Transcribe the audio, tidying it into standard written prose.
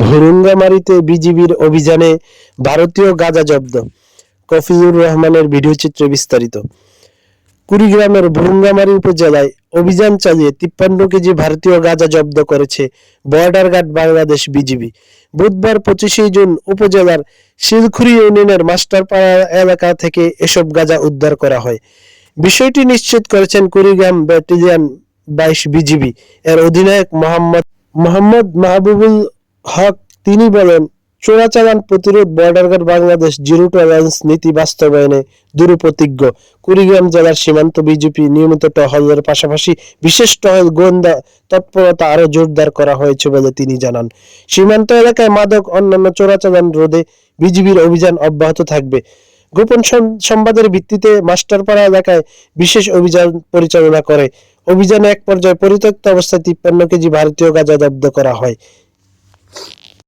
ভুরুঙ্গামারীতে বিজিবির অভিযানে ভারতীয় গাঁজা জব্দ। কফিউর রহমানের ভিডিও চিত্রে বিস্তারিত। কুড়িগ্রামের ভুরুঙ্গামারী উপজেলায় অভিযান চালিয়ে 53 কেজি ভারতীয় গাঁজা জব্দ করেছে বর্ডার গার্ড বাংলাদেশ বিজিবি। বুধবার 25 জুন উপজেলার শিলখুরি ইউনিয়নের মাস্টারপাড়া এলাকা থেকে এসব গাঁজা উদ্ধার করা হয়। বিষয়টি নিশ্চিত করেছেন কুড়িগ্রাম ব্যাটালিয়ন 22 বিজিবি এর অধিনায়ক মোহাম্মদ মাহবুবুল হক। তিনি বলেন, চোরাচালান প্রতিরোধ border guard Bangladesh zero tolerance নীতি বাস্তবায়নে দৃঢ়প্রতিজ্ঞ। কুড়িগ্রাম জেলার সীমান্ত বিজিবি নিয়মিত টহলের পাশাপাশি বিশেষ টহল গোয়েন্দা তৎপরতা আরও জোরদার করা হয়েছে বলে তিনি জানান। সীমান্ত এলাকায় মাদক অন্যান্য চোরাচালান রোধে বিজিবির অভিযান অব্যাহত থাকবে। গোপন সংবাদের ভিত্তিতে মাস্টারপাড়া এলাকায় বিশেষ অভিযান পরিচালনা করে। অভিযানে এক পর্যায়ে পরিত্যক্ত অবস্থায় 53 কেজি ভারতীয় গাঁজা জব্দ করা হয়।